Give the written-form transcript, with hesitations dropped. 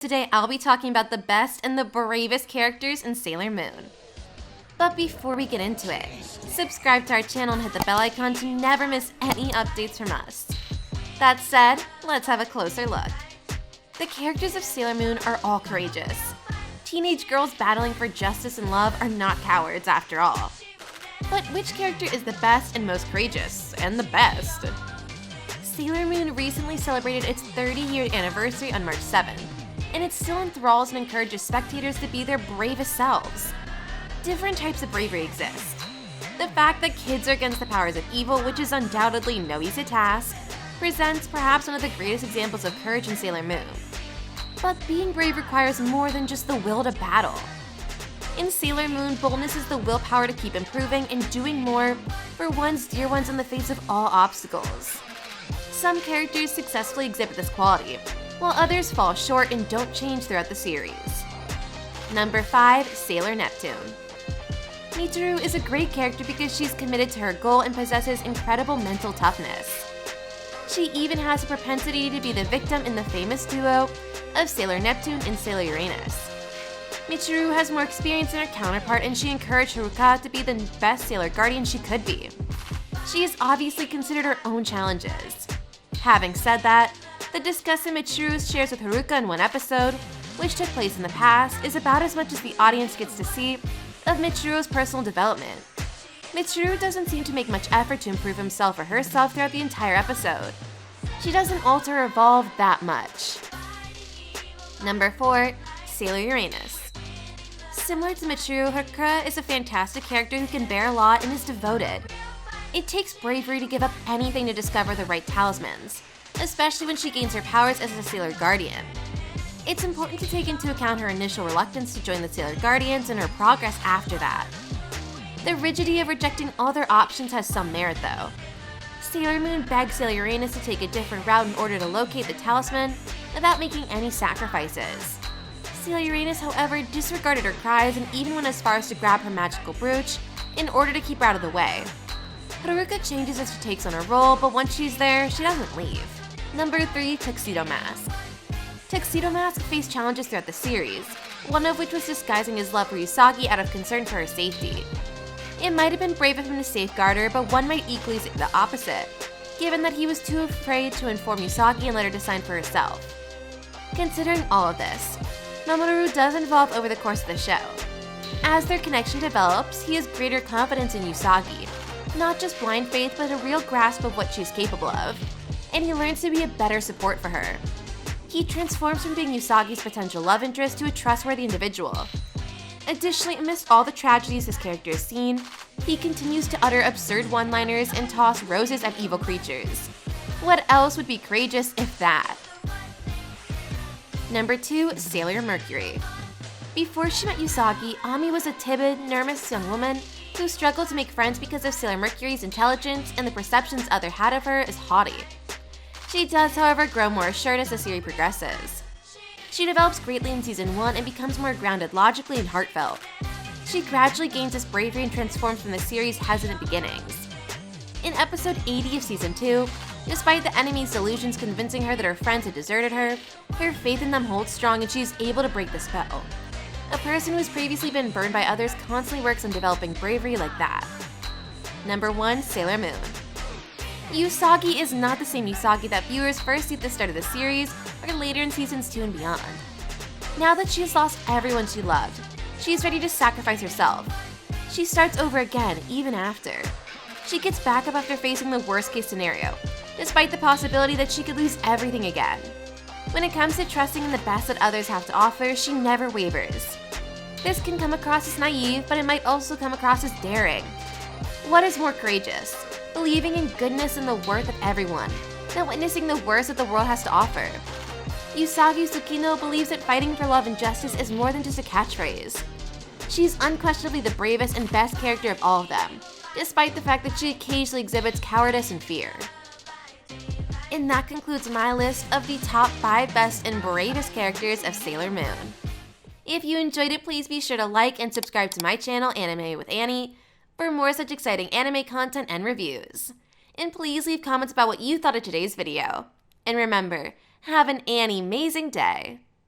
Today I'll be talking about the best and the bravest characters in Sailor Moon. But before we get into it, subscribe to our channel and hit the bell icon to never miss any updates from us. That said, let's have a closer look. The characters of Sailor Moon are all courageous. Teenage girls battling for justice and love are not cowards after all. But which character is the best and most courageous, and the best? Sailor Moon recently celebrated its 30-year anniversary on March 7th, and it still enthralls and encourages spectators to be their bravest selves. Different types of bravery exist. The fact that kids are against the powers of evil, which is undoubtedly no easy task, presents perhaps one of the greatest examples of courage in Sailor Moon. But being brave requires more than just the will to battle. In Sailor Moon, boldness is the willpower to keep improving and doing more for one's dear ones in the face of all obstacles. Some characters successfully exhibit this quality, while others fall short and don't change throughout the series. Number 5. Sailor Neptune. Mitsuru is a great character because she's committed to her goal and possesses incredible mental toughness. She even has a propensity to be the victim in the famous duo of Sailor Neptune and Sailor Uranus. Mitsuru has more experience than her counterpart, and she encouraged Haruka to be the best Sailor Guardian she could be. She has obviously considered her own challenges. Having said that, the discussion Mitsuru shares with Haruka in one episode, which took place in the past, is about as much as the audience gets to see of Mitsuru's personal development. Mitsuru doesn't seem to make much effort to improve himself or herself throughout the entire episode. She doesn't alter or evolve that much. Number 4. Sailor Uranus. Similar to Mitsuru, Haruka is a fantastic character who can bear a lot and is devoted. It takes bravery to give up anything to discover the right talismans, especially when she gains her powers as a Sailor Guardian. It's important to take into account her initial reluctance to join the Sailor Guardians and her progress after that. The rigidity of rejecting all their options has some merit though. Sailor Moon begs Sailor Uranus to take a different route in order to locate the talisman without making any sacrifices. Sailor Uranus, however, disregarded her cries and even went as far as to grab her magical brooch in order to keep her out of the way. Haruka changes as she takes on her role, but once she's there, she doesn't leave. Number 3. Tuxedo Mask. Tuxedo Mask faced challenges throughout the series, one of which was disguising his love for Usagi out of concern for her safety. It might have been brave of him to safeguard her, but one might equally say the opposite, given that he was too afraid to inform Usagi and let her decide for herself. Considering all of this, Mamoru does evolve over the course of the show. As their connection develops, he has greater confidence in Usagi, not just blind faith but a real grasp of what she's capable of, and he learns to be a better support for her. He transforms from being Usagi's potential love interest to a trustworthy individual. Additionally, amidst all the tragedies his character has seen, he continues to utter absurd one-liners and toss roses at evil creatures. What else would be courageous if that? Number 2. Sailor Mercury. Before she met Usagi, Ami was a timid, nervous young woman who struggled to make friends because of Sailor Mercury's intelligence and the perceptions others had of her as haughty. She does, however, grow more assured as the series progresses. She develops greatly in Season 1 and becomes more grounded logically and heartfelt. She gradually gains this bravery and transforms from the series' hesitant beginnings. In episode 80 of Season 2, despite the enemy's delusions convincing her that her friends had deserted her, her faith in them holds strong and she is able to break the spell. A person who has previously been burned by others constantly works on developing bravery like that. Number 1. Sailor Moon. Usagi is not the same Usagi that viewers first see at the start of the series or later in seasons 2 and beyond. Now that she has lost everyone she loved, she is ready to sacrifice herself. She starts over again, even after. She gets back up after facing the worst case scenario, despite the possibility that she could lose everything again. When it comes to trusting in the best that others have to offer, she never wavers. This can come across as naive, but it might also come across as daring. What is more courageous? Believing in goodness and the worth of everyone, than witnessing the worst that the world has to offer. Usagi Tsukino believes that fighting for love and justice is more than just a catchphrase. She is unquestionably the bravest and best character of all of them, despite the fact that she occasionally exhibits cowardice and fear. And that concludes my list of the top 5 best and bravest characters of Sailor Moon. If you enjoyed it, please be sure to like and subscribe to my channel, Anime with Annie, for more such exciting anime content and reviews. And please leave comments about what you thought of today's video. And remember, have an Annie-mazing day!